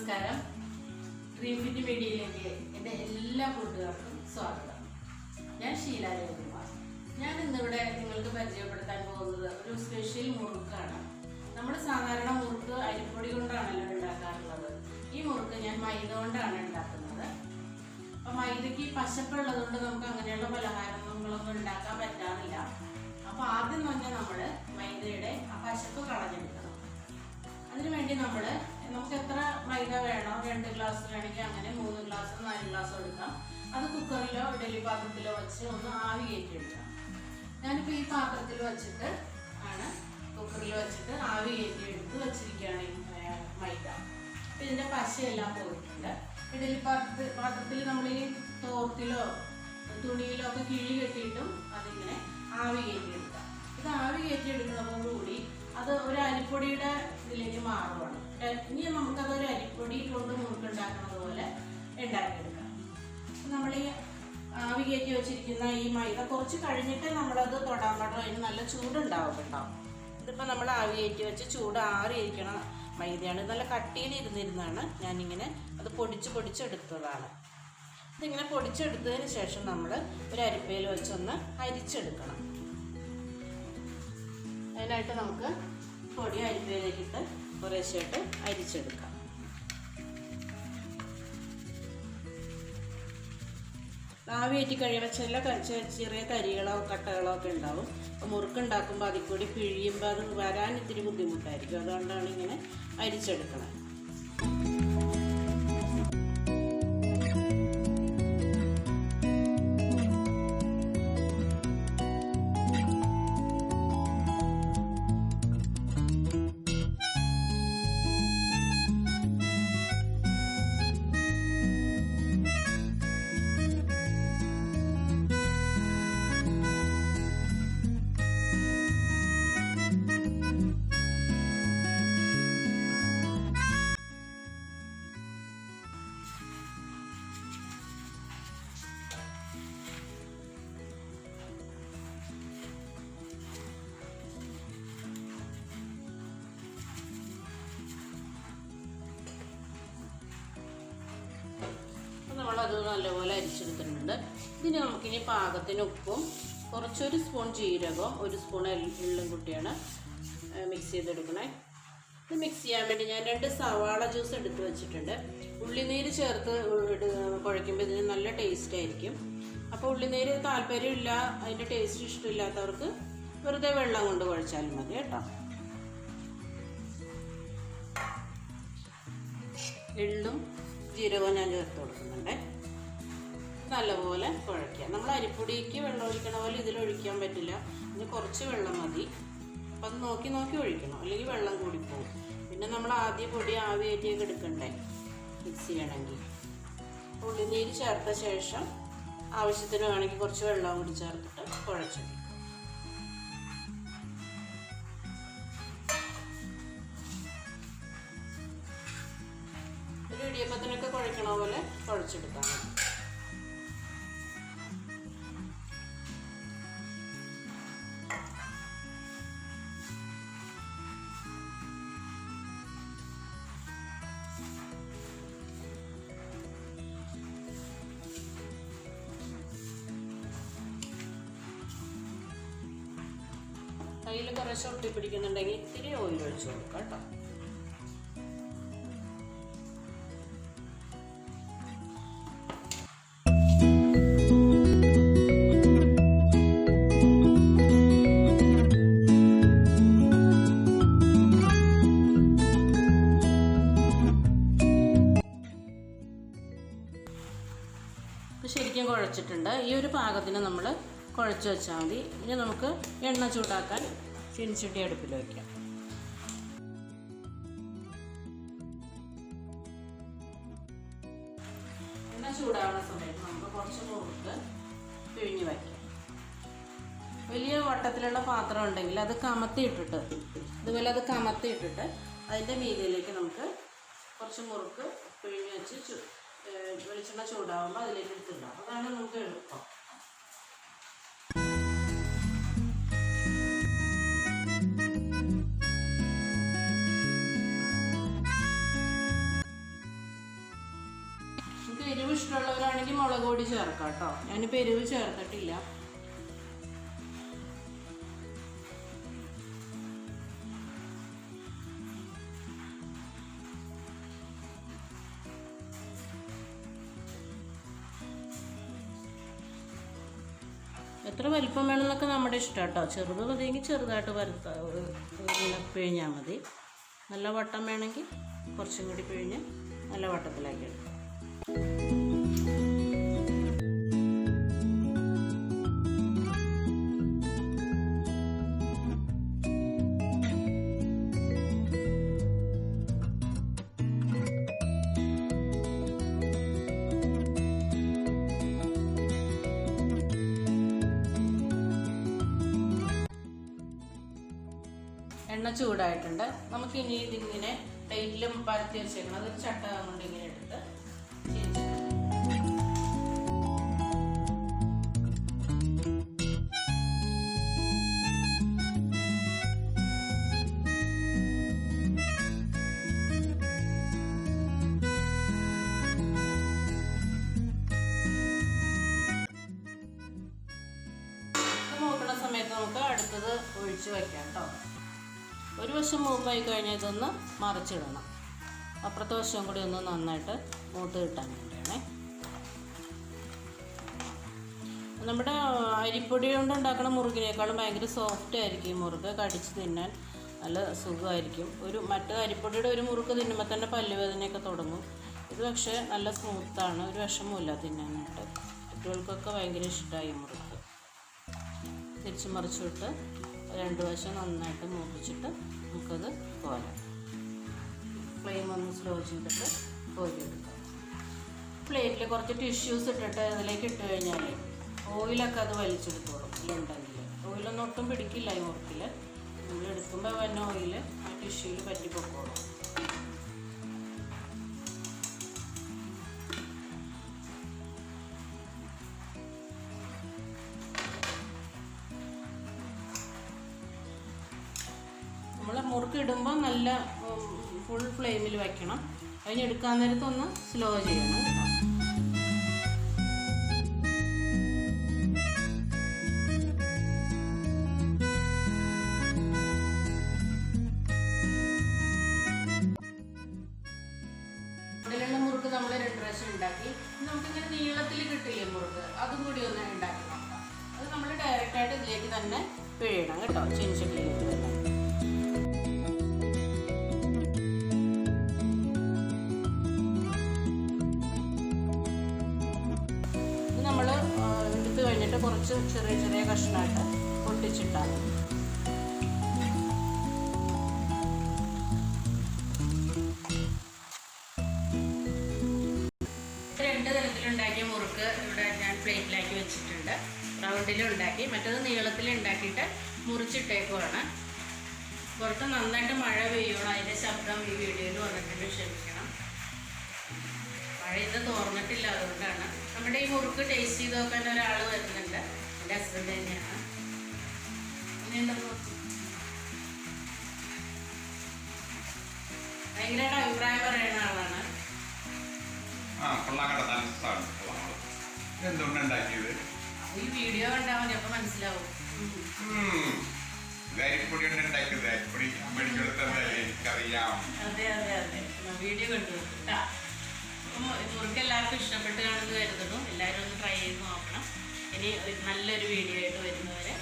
നമസ്കാരം. Dream fit മീഡിയയിലേക്ക് എൻ്റെ എല്ലാ കൂട്ടുകാർക്കും സ്വാഗതം. ഞാൻ ഷീല. ഞാൻ ഇന്നിവിടെ നിങ്ങൾക്ക് പരിചയപ്പെടുത്താൻ പോകുന്നത് ഒരു സ്പെഷ്യൽ മുറുക്കാണ്. നമ്മൾ സാധാരണ മുറുക്ക് അരിപ്പൊടി കൊണ്ടാണല്ലോ ഉണ്ടാക്കാറുള്ളത്. ഈ മുറുക്ക് ഞാൻ മൈദ കൊണ്ടാണ് ഉണ്ടാക്കുന്നത്. അപ്പം മൈദയ്ക്ക് പശപ്പുള്ളത് കൊണ്ട് നമുക്ക് അങ്ങനെയുള്ള പലഹാരങ്ങളൊന്നും ഉണ്ടാക്കാൻ പറ്റാറില്ല. അപ്പോൾ ആദ്യം തന്നെ നമ്മൾ മൈദയുടെ ആ പശപ്പ് കളഞ്ഞെടുക്കണം. അതിനുവേണ്ടി നമുക്ക് എത്ര മൈദ വേണോ, 2 ഗ്ലാസ് വേണമെങ്കിൽ അങ്ങനെ 3 ഗ്ലാസ് 4 ഗ്ലാസ് എടുക്കാം. അത് കുക്കറിലോ ഇഡലി പാത്രത്തിലോ വെച്ച് ഒന്ന് ആവി കയറ്റിയെടുക്കാം. ഞാനിപ്പോൾ ഈ പാത്രത്തിൽ വെച്ചിട്ട് ആണ് കുക്കറിൽ വെച്ചിട്ട് ആവി കയറ്റിയെടുത്ത് വെച്ചിരിക്കുകയാണ് മൈദ. അപ്പം ഇതിൻ്റെ പശയെല്ലാം പോയിട്ടുണ്ട്. ഇഡലി പാത്രത്തിൽ നമ്മൾ ഈ തോർത്തിലോ തുണിയിലോ ഒക്കെ കിഴി കെട്ടിയിട്ടും അതിങ്ങനെ ആവി കയറ്റിയെടുക്കാം. ഇത് ആവി കയറ്റിയെടുക്കുന്നതോടുകൂടി അത് ഒരു അരിപ്പൊടിയുടെ ഇതിലേക്ക് മാറുകയാണ്. ഇനി നമുക്കതൊരു അരിപ്പൊടി കൊണ്ട് മുറുക്കുണ്ടാക്കുന്നത് പോലെ ഉണ്ടാക്കിയെടുക്കാം. നമ്മൾ ഈ ആവി കയറ്റി വെച്ചിരിക്കുന്ന ഈ മൈദ കുറച്ച് കഴിഞ്ഞിട്ട് നമ്മളത് തൊടാൻ പാടും. അതിന് നല്ല ചൂടുണ്ടാവും കേട്ടോ. ഇതിപ്പോൾ നമ്മൾ ആവി കയറ്റി വെച്ച് ചൂട് ആറിയിരിക്കണ മൈദയാണ്. നല്ല കട്ടിയിലിരുന്നിരുന്നാണ് ഞാനിങ്ങനെ അത് പൊടിച്ചെടുത്തതാണ്. ഇതിങ്ങനെ പൊടിച്ചെടുത്തതിന് ശേഷം നമ്മൾ ഒരു അരിപ്പയിൽ വെച്ചൊന്ന് അരിച്ചെടുക്കണം. അതിനായിട്ട് നമുക്ക് പൊടി അരിപ്പയിലേക്കിട്ട് കുറേശ്ശായിട്ട് അരിച്ചെടുക്കാം. ആവിയേറ്റി കഴിയുമ്പോൾ ചെറിയ തരികളോ കട്ടകളോ ഒക്കെ ഉണ്ടാവും. അപ്പോൾ മുറുക്കുണ്ടാക്കുമ്പോൾ അതിൽ കൂടി പിഴിയുമ്പോൾ അത് വരാൻ ഇത്തിരി ബുദ്ധിമുട്ടായിരിക്കും. അതുകൊണ്ടാണ് ഇങ്ങനെ അരിച്ചെടുക്കണം. നമ്മളത് നല്ലപോലെ അരിച്ചെടുത്തിട്ടുണ്ട്. ഇതിന് നമുക്കിനി പാകത്തിന് ഉപ്പും കുറച്ചൊരു സ്പൂൺ ജീരകവും 1 സ്പൂൺ എള്ളും കൂട്ടിയാണ് മിക്സ് ചെയ്തെടുക്കണേ. ഇത് മിക്സ് ചെയ്യാൻ വേണ്ടി ഞാൻ 2 സവാള ജ്യൂസ് എടുത്ത് വെച്ചിട്ടുണ്ട്. ഉള്ളിനീര് ചേർത്ത് കുഴയ്ക്കുമ്പോൾ ഇതിന് നല്ല ടേസ്റ്റ് ആയിരിക്കും. അപ്പോൾ ഉള്ളിനീര് താല്പര്യമില്ല, അതിൻ്റെ ടേസ്റ്റ് ഇഷ്ടമില്ലാത്തവർക്ക് വെറുതെ വെള്ളം കൊണ്ട് കുഴച്ചാലും മതി കേട്ടോ. എള്ളും ജീരകവും ഞാൻ ചേർത്ത് കൊടുക്കുന്നുണ്ട്. നല്ലപോലെ കുഴയ്ക്കുക. നമ്മൾ അരിപ്പൊടിക്ക് വെള്ളം ഒഴിക്കണ പോലെ ഇതിലൊഴിക്കാൻ പറ്റില്ല. ഇനി കുറച്ച് വെള്ളം മതി. അപ്പം അത് നോക്കി ഒഴിക്കണം, അല്ലെങ്കിൽ വെള്ളം കൂടിപ്പോവും. പിന്നെ നമ്മൾ ആദ്യം പൊടി ആവിയേറ്റിയൊക്കെ എടുക്കണ്ടേ മിക്സ് ചെയ്യണമെങ്കിൽ. ഉള്ളിനീര് ചേർത്ത ശേഷം ആവശ്യത്തിന് വേണമെങ്കിൽ കുറച്ച് വെള്ളം കൂടി ചേർത്തിട്ട് കുഴച്ചെടുക്കും. ഒരു ഇടിയപ്പത്തിനൊക്കെ കുഴക്കണ പോലെ കുഴച്ചെടുക്കാൻ മതി. കയ്യിൽ കുറച്ച് ഒട്ടി പിടിക്കുന്നുണ്ടെങ്കിൽ ഇത്തിരി ഓയിൽ ഒഴിച്ച് കൊടുക്കാം കേട്ടോ. ശരിക്കും കുഴച്ചിട്ടുണ്ട്. ഈ ഒരു പാകത്തിന് നമ്മൾ കുഴച്ച് വെച്ചാൽ മതി. ഇനി നമുക്ക് എണ്ണ ചൂടാക്കാൻ ചീനിച്ചട്ടി അടുപ്പിൽ വയ്ക്കാം. എണ്ണ ചൂടാവുന്ന സമയത്ത് നമുക്ക് കുറച്ച് മുറുക്ക് പിഴിഞ്ഞ് വയ്ക്കാം. വലിയ വട്ടത്തിലുള്ള പാത്രം ഉണ്ടെങ്കിൽ അത് കമത്തിയിട്ടിട്ട് ഇതുപോലെ അതിൻ്റെ മീതിയിലേക്ക് നമുക്ക് കുറച്ച് മുറുക്ക് പിഴിഞ്ഞ് വെച്ച് വെളിച്ചെണ്ണ ചൂടാവുമ്പോൾ അതിലേക്ക് എടുത്തിടാം. അതാണ് നമുക്ക് എളുപ്പം. ഇഷ്ടമുള്ളവരാണെങ്കിൽ മുളക് പൊടി ചേർക്കാം കേട്ടോ. ഞാനിപ്പോൾ എരിവ് ചേർത്തിട്ടില്ല. എത്ര വലിപ്പം വേണമെന്നൊക്കെ നമ്മുടെ ഇഷ്ടം കേട്ടോ. ചെറുത് മതിയെങ്കിൽ ചെറുതായിട്ട് പിഴിഞ്ഞാൽ മതി. നല്ല വട്ടം വേണമെങ്കിൽ കുറച്ചും കൂടി പിഴിഞ്ഞ് നല്ല വട്ടത്തിലാക്കി എടുക്കാം. എണ്ണ ചൂടായിട്ടുണ്ട്. നമുക്ക് ഇനി ഇതിങ്ങനെ പ്ലേറ്റിലും പരത്തി വെച്ചേക്കണം. അതൊരു ചട്ട കൊണ്ട് ഇങ്ങനെ എടുത്ത് നോക്കുന്ന സമയത്ത് നമുക്ക് അടുത്തത് ഒഴിച്ച് വയ്ക്കാം കേട്ടോ. ഒരു വശം മൂപ്പായി കഴിഞ്ഞാൽ ഇതൊന്ന് മറിച്ചിടണം. അപ്പുറത്തെ വശവും കൂടി ഒന്ന് നന്നായിട്ട് മൂത്ത് കിട്ടാൻ വേണ്ടിയാണേ. നമ്മുടെ അരിപ്പൊടി കൊണ്ട് ഉണ്ടാക്കുന്ന മുറുകിനേക്കാളും ഭയങ്കര സോഫ്റ്റ് ആയിരിക്കും ഈ മുറുക്ക്. കടിച്ച് തിന്നാൻ നല്ല സുഖമായിരിക്കും. മറ്റേ അരിപ്പൊടിയുടെ ഒരു മുറുക്ക് തിന്നുമ്പോൾ തന്നെ പല്ലുവേദനയൊക്കെ തുടങ്ങും. ഇത് പക്ഷേ നല്ല സ്മൂത്താണ്, ഒരു വിഷമമില്ല തിന്നാനായിട്ട്. കുട്ടികൾക്കൊക്കെ ഭയങ്കര ഇഷ്ടമായി മുറുക്ക്. തിരിച്ച് മറിച്ചിട്ട് രണ്ട് വശം നന്നായിട്ട് മൂപ്പിച്ചിട്ട് നമുക്കത് കോരാം. ഫ്ലെയിം ഒന്ന് സ്ലോ ചെയ്തിട്ട് കോരിയെടുക്കാം. പ്ലേറ്റിൽ കുറച്ച് ടിഷ്യൂസ് ഇട്ടിട്ട് അതിലേക്ക് ഇട്ട് കഴിഞ്ഞാൽ ഓയിലൊക്കെ അത് വലിച്ചെടുത്തോളും. ഇതിലുണ്ടെങ്കിൽ ഓയിലൊന്നും ഒട്ടും പിടിക്കില്ല ഈ മുറുക്കിൽ. നമ്മൾ എടുക്കുമ്പോൾ തന്നെ ഓയിൽ ആ ടിഷ്യൂവിൽ പറ്റി പൊക്കോളും. നമ്മൾ മുറുക്ക് ഇടുമ്പോൾ നല്ല ഫുൾ ഫ്ലെയിമിൽ വയ്ക്കണം. അതിനെടുക്കാൻ നേരത്തൊന്ന് സ്ലോ ചെയ്യണം കേട്ടോ. ഇവിടെയുള്ള മുറുക്ക് നമ്മൾ 2 പ്രാവശ്യം ഉണ്ടാക്കി. നമുക്കിങ്ങനെ നീളത്തിൽ കിട്ടില്ലേ മുറുക്ക്, അതും കൂടി ഒന്ന് ഉണ്ടാക്കി നോക്കാം. അത് നമ്മൾ ഡയറക്റ്റായിട്ട് ഇതിലേക്ക് തന്നെ പിഴിയണം കേട്ടോ. ചീനിച്ചട്ടിയിലേക്ക് തന്നെ നമ്മൾ എടുത്ത് കഴിഞ്ഞിട്ട് കുറച്ച് ചെറിയ ചെറിയ കഷ്ണമായിട്ട് പൊട്ടിച്ചിട്ടാണ്. രണ്ട് തരത്തിലുണ്ടാക്കിയ മുറുക്ക് ഇവിടെ ഞാൻ പ്ലേറ്റിലാക്കി വെച്ചിട്ടുണ്ട്. റൗണ്ടിലുണ്ടാക്കി, മറ്റേത് നീളത്തിലുണ്ടാക്കിയിട്ട് മുറിച്ചിട്ടേക്കുവാണ്. പുറത്ത് നന്നായിട്ട് മഴ പെയ്യണം. അതിൻ്റെ ശബ്ദം ഈ വീഡിയോയിൽ വന്നിട്ടുണ്ട്, ക്ഷമിക്കണം. മഴ ഇത് തോർന്നിട്ടില്ല, അതുകൊണ്ടാണ്. നമ്മുടെ ഈ മുറുക്ക് ടേസ്റ്റ് ചെയ്ത് നോക്കാൻ ഒരാൾ വരുന്നുണ്ട്. എൻ്റെ ഹസ്ബൻഡ് തന്നെയാണ്. ഭയങ്കരമായിട്ട് അഭിപ്രായം പറയുന്ന ആളാണ്. ഈ വീഡിയോ കണ്ടാൽ മതി, അപ്പൊ മനസ്സിലാവും. അതെ അതെ അതെ, വീഡിയോ കണ്ടു. മുറുക്ക് എല്ലാവർക്കും ഇഷ്ടപ്പെട്ട് കാണുന്നു കരുതുന്നു. എല്ലാവരും ഒന്ന് ട്രൈ ചെയ്ത് നോക്കണം. ഇനി നല്ലൊരു വീഡിയോ ആയിട്ട് വരുന്നവരെ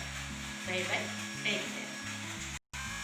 ബൈ ബൈ, ടേക്ക് കെയർ.